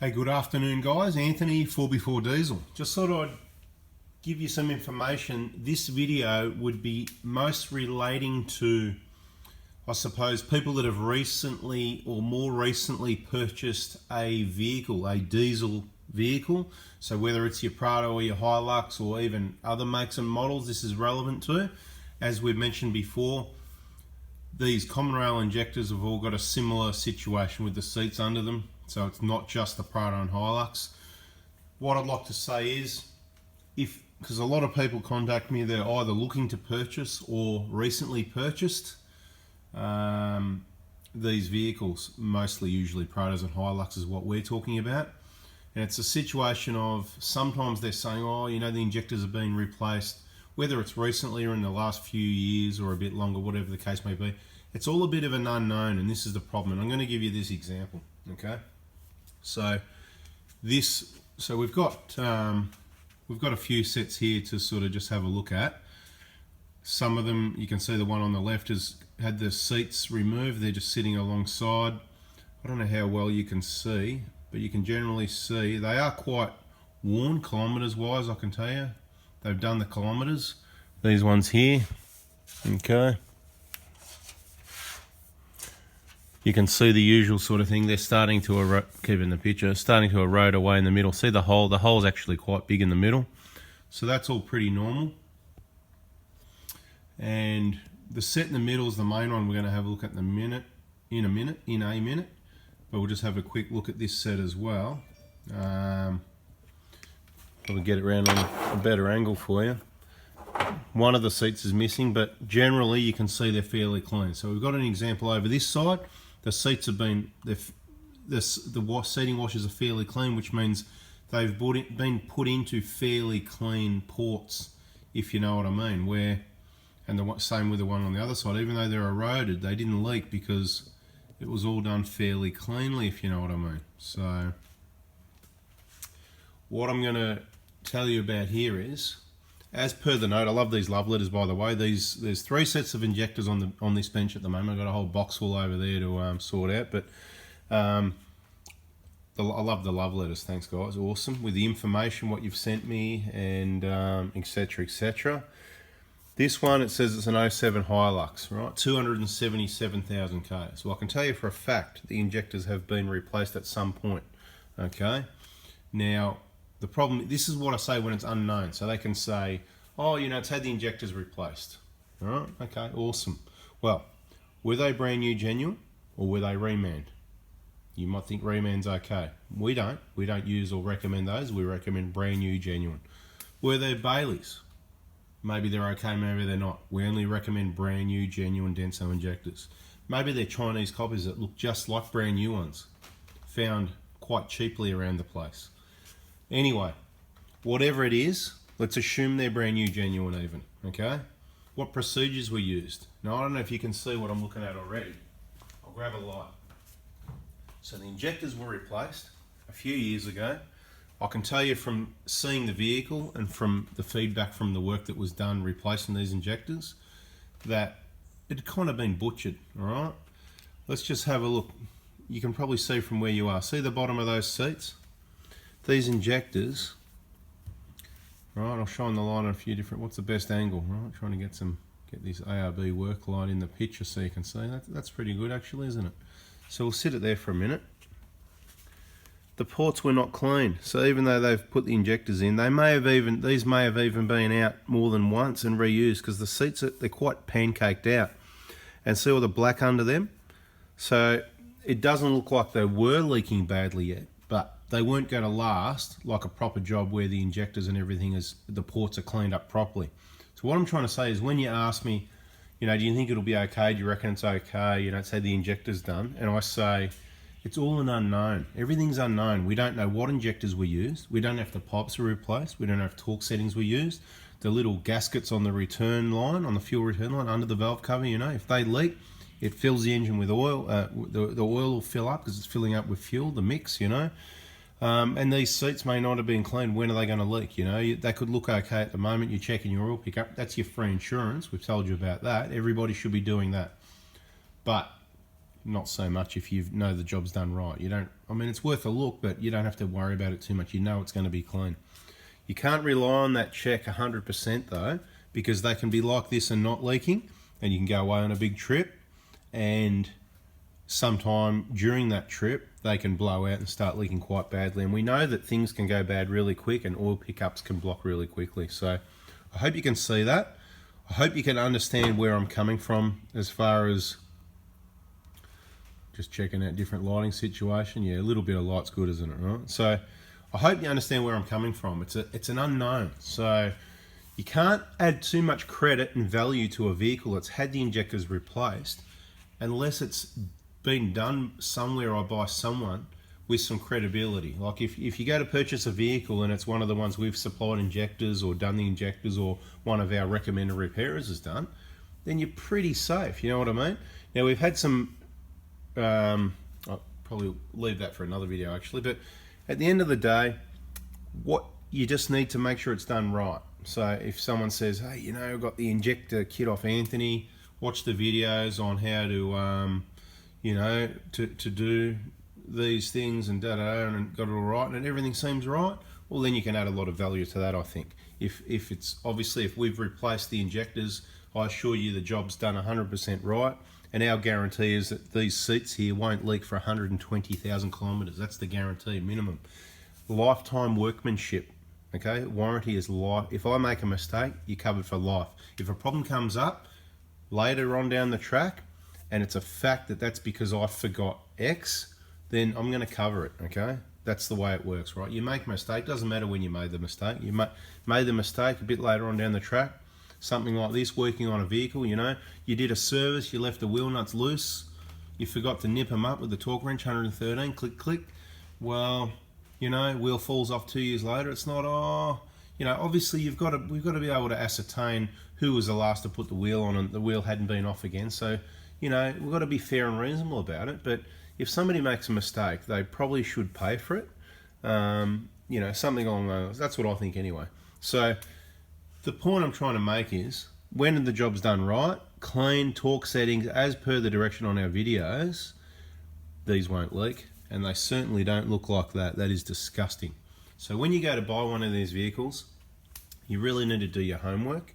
Hey, good afternoon guys. Anthony, 4x4 Diesel. Just thought I'd give you some information. This video would be most relating to, I suppose, people that have recently or more recently purchased a vehicle, a diesel vehicle. So whether it's your Prado or your Hilux or even other makes and models, this is relevant to. As we've mentioned before, these common rail injectors have all got a similar situation with the seats under them. So it's not just the Prado and Hilux. What I'd like to say is, because a lot of people contact me, they're either looking to purchase or recently purchased these vehicles, mostly usually Prados and Hilux is what we're talking about. And it's a situation of sometimes they're saying, oh, you know, the injectors have been replaced, whether it's recently or in the last few years or a bit longer, whatever the case may be. It's all a bit of an unknown, and this is the problem. And I'm going to give you this example, okay? So we've got a few sets here to sort of just have a look at. Some of them, you can see the one on the left has had the seats removed. They're just sitting alongside. I don't know how well you can see, but you can generally see they are quite worn kilometers wise, I can tell you. They've done the kilometers. These ones here, okay. You can see the usual sort of thing. They're starting to erode, keeping the picture, starting to erode away in the middle. See the hole? The hole's actually quite big in the middle. So that's all pretty normal. And the set in the middle is the main one we're going to have a look at in a minute. But we'll just have a quick look at this set as well. Probably get it around on a better angle for you. One of the seats is missing, but generally you can see they're fairly clean. So we've got an example over this side. The seats have been, the seating washers are fairly clean, which means they've been put into fairly clean ports, if you know what I mean. And the same with the one on the other side, even though they're eroded, they didn't leak because it was all done fairly cleanly, if you know what I mean. So what I'm going to tell you about here is, as per the note, I love these love letters, by the way. There's 3 sets of injectors on this bench at the moment. I've got a whole box full over there to sort out, but I love the love letters. Thanks, guys. Awesome. With the information, what you've sent me, and etc., etc. This one, it says it's an 07 Hilux, right? 277,000 K. So I can tell you for a fact the injectors have been replaced at some point. Okay. Now, the problem, this is what I say when it's unknown. So they can say, oh, you know, it's had the injectors replaced. All right, okay, awesome. Well, were they brand new genuine or were they reman? You might think reman's okay. We don't use or recommend those. We recommend brand new genuine. Were they Baileys? Maybe they're okay, maybe they're not. We only recommend brand new genuine Denso injectors. Maybe they're Chinese copies that look just like brand new ones, found quite cheaply around the place. Anyway, whatever it is, let's assume they're brand new, genuine even, okay? What procedures were used? Now, I don't know if you can see what I'm looking at already. I'll grab a light. So the injectors were replaced a few years ago. I can tell you from seeing the vehicle and from the feedback from the work that was done replacing these injectors that it had kind of been butchered, all right? Let's just have a look. You can probably see from where you are. See the bottom of those seats? These injectors, right, I'll shine the light on a few different, what's the best angle, right? Trying to get this ARB work light in the picture so you can see. That's pretty good actually, isn't it? So we'll sit it there for a minute. The ports were not clean, so even though they've put the injectors in, these may have even been out more than once and reused, because the seats, they're quite pancaked out. And see all the black under them? So it doesn't look like they were leaking badly yet, but they weren't going to last like a proper job where the injectors and everything the ports are cleaned up properly. So what I'm trying to say is, when you ask me, you know, do you think it'll be okay? Do you reckon it's okay? You know, say the injector's done. And I say, it's all an unknown. Everything's unknown. We don't know what injectors were used. We don't know if the pipes were replaced. We don't know if torque settings were used. The little gaskets on the return line, on the fuel return line, under the valve cover, you know, if they leak, it fills the engine with oil. The oil will fill up because it's filling up with fuel, the mix, you know. And these seats may not have been cleaned. When are they going to leak? You know, they could look okay at the moment. You're checking your oil pickup. That's your free insurance. We've told you about that. Everybody should be doing that. But not so much if you know the job's done right. You don't, I mean, it's worth a look, but you don't have to worry about it too much. You know it's going to be clean. You can't rely on that check 100% though, because they can be like this and not leaking, and you can go away on a big trip, and sometime during that trip they can blow out and start leaking quite badly. And we know that things can go bad really quick, and oil pickups can block really quickly. So I hope you can see that. I hope you can understand where I'm coming from as far as just checking out different lighting situation. Yeah, a little bit of light's good, isn't it, right? So I hope you understand where I'm coming from. It's an unknown. So you can't add too much credit and value to a vehicle that's had the injectors replaced unless it's been done somewhere or by someone with some credibility. Like if you go to purchase a vehicle and it's one of the ones we've supplied injectors or done the injectors, or one of our recommended repairers has done, then you're pretty safe, you know what I mean? Now we've had some, I'll probably leave that for another video actually, but at the end of the day, what you just need to make sure it's done right. So if someone says, hey, you know, I've got the injector kit off Anthony, watch the videos on how to, you know, to do these things and and got it all right, and everything seems right, well then you can add a lot of value to that, I think. If it's obviously, if we've replaced the injectors, I assure you the job's done 100% right, and our guarantee is that these seats here won't leak for 120,000 kilometers. That's the guarantee minimum. Lifetime workmanship. Okay, warranty is life. If I make a mistake, you're covered for life. If a problem comes up later on down the track, and it's a fact that that's because I forgot X, then I'm going to cover it, okay? That's the way it works, right? You make a mistake, doesn't matter when you made the mistake. You made the mistake a bit later on down the track, something like this, working on a vehicle, you know, you did a service, you left the wheel nuts loose, you forgot to nip them up with the torque wrench, 113, click, click. Well, you know, wheel falls off 2 years later. It's not, oh, you know, obviously we've got to be able to ascertain who was the last to put the wheel on and the wheel hadn't been off again. So, you know, we've got to be fair and reasonable about it. But if somebody makes a mistake, they probably should pay for it. You know, something along those lines. That's what I think anyway. So the point I'm trying to make is, when the job's done right, clean torque settings as per the direction on our videos, these won't leak, and they certainly don't look like that. That is disgusting. So when you go to buy one of these vehicles, you really need to do your homework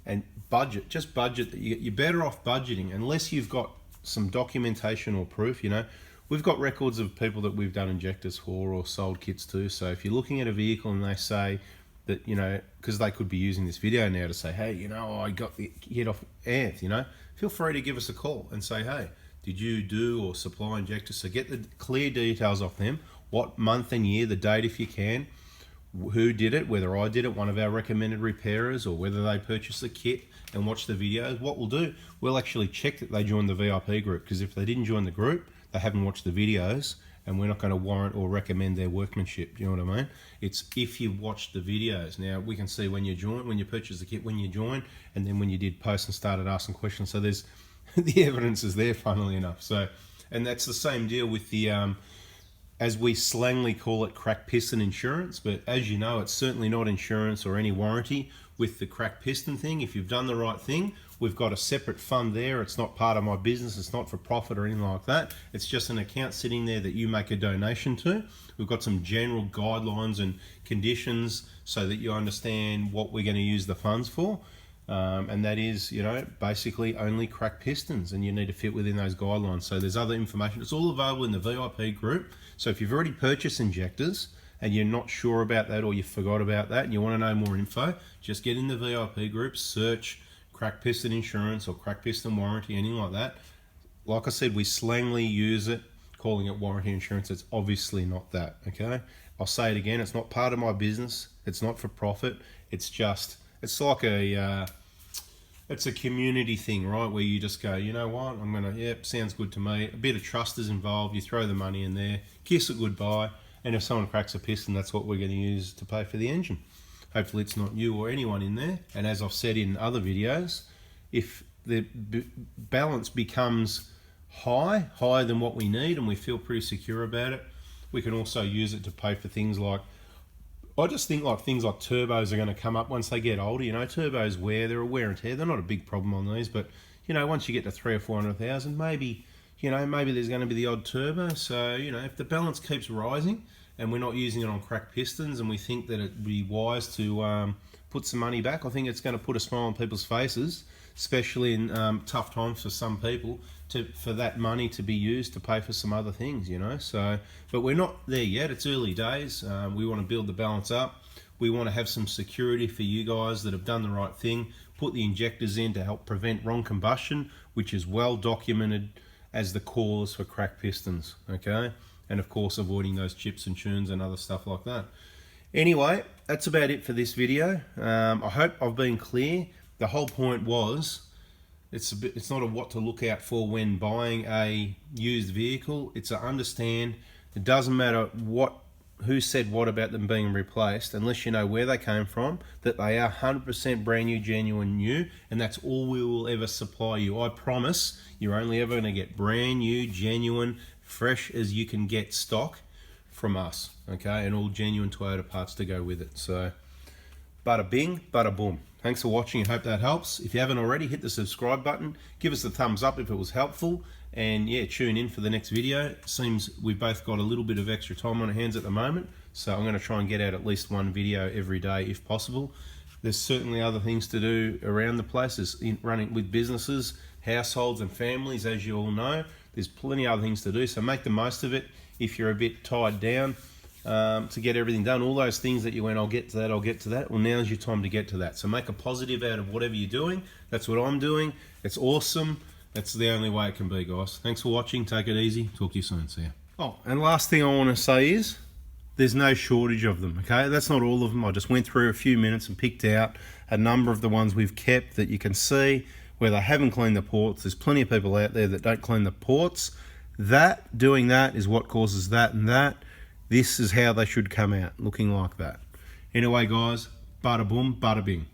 and budget. Just budget. You're better off budgeting, unless you've got some documentation or proof. You know, we've got records of people that we've done injectors for or sold kits to. So if you're looking at a vehicle and they say that, you know, because they could be using this video now to say, hey, you know, I got the kit off Anth, you know, feel free to give us a call and say, hey, did you do or supply injectors? So get the clear details off them, what month and year, the date if you can, who did it, whether I did it, one of our recommended repairers, or whether they purchased the kit, and watch the videos. What we'll do, we'll actually check that they joined the VIP group, because if they didn't join the group, they haven't watched the videos, and we're not going to warrant or recommend their workmanship. Do you know what I mean? It's if you watched the videos. Now we can see when you join, when you purchased the kit, when you joined, and then when you did post and started asking questions. So there's the evidence is there, funnily enough. So, and that's the same deal with the as we slangly call it, cracked piston insurance. But as you know, it's certainly not insurance or any warranty with the cracked piston thing. If you've done the right thing, we've got a separate fund there. It's not part of my business. It's not for profit or anything like that. It's just an account sitting there that you make a donation to. We've got some general guidelines and conditions so that you understand what we're going to use the funds for. And that is, you know, basically only cracked pistons, and you need to fit within those guidelines. So there's other information. It's all available in the VIP group. So if you've already purchased injectors and you're not sure about that, or you forgot about that and you want to know more info, just get in the VIP group, search cracked piston insurance or cracked piston warranty, anything like that. Like I said, we slangly use it, calling it warranty insurance. It's obviously not that, okay? I'll say it again, it's not part of my business. It's not for profit. It's just, it's like a, it's a community thing, right? Where you just go, you know what, I'm gonna, yep, sounds good to me. A bit of trust is involved. You throw the money in there, kiss it goodbye. And if someone cracks a piston, that's what we're going to use to pay for the engine. Hopefully it's not you or anyone in there. And as I've said in other videos, if the balance becomes higher than what we need, and we feel pretty secure about it, we can also use it to pay for things like, I just think like things like turbos are going to come up once they get older. You know, turbos they're a wear and tear. They're not a big problem on these, but you know, once you get to 300,000 or 400,000, maybe you know, maybe there's going to be the odd turbo. So, you know, if the balance keeps rising and we're not using it on cracked pistons, and we think that it'd be wise to put some money back, I think it's going to put a smile on people's faces, especially in tough times for some people, for that money to be used to pay for some other things, you know. So, but we're not there yet. It's early days. We want to build the balance up. We want to have some security for you guys that have done the right thing, put the injectors in to help prevent wrong combustion, which is well documented as the cause for cracked pistons, okay? And of course, avoiding those chips and tunes and other stuff like that. Anyway, that's about it for this video. I hope I've been clear. The whole point was, it's not a what to look out for when buying a used vehicle. It's a understand. It doesn't matter who said what about them being replaced, unless you know where they came from, that they are 100% brand new, genuine new, and that's all we will ever supply you. I promise you're only ever going to get brand new, genuine, fresh as you can get stock from us, okay, and all genuine Toyota parts to go with it. So, bada bing, bada boom. Thanks for watching. I hope that helps. If you haven't already, hit the subscribe button. Give us a thumbs up if it was helpful. And yeah, tune in for the next video. It seems we've both got a little bit of extra time on our hands at the moment, so I'm going to try and get out at least one video every day if possible. There's certainly other things to do around the place, running with businesses, households and families, as you all know. There's plenty of other things to do, so make the most of it. If you're a bit tied down to get everything done, all those things that you went, I'll get to that, I'll get to that, well, now's your time to get to that. So make a positive out of whatever you're doing. That's what I'm doing. It's awesome. That's the only way it can be, guys. Thanks for watching. Take it easy. Talk to you soon. See ya. Oh, and last thing I want to say is there's no shortage of them, okay? That's not all of them. I just went through a few minutes and picked out a number of the ones we've kept that you can see where they haven't cleaned the ports. There's plenty of people out there that don't clean the ports. Doing that is what causes that and that. This is how they should come out, looking like that. Anyway, guys, bada boom, bada bing.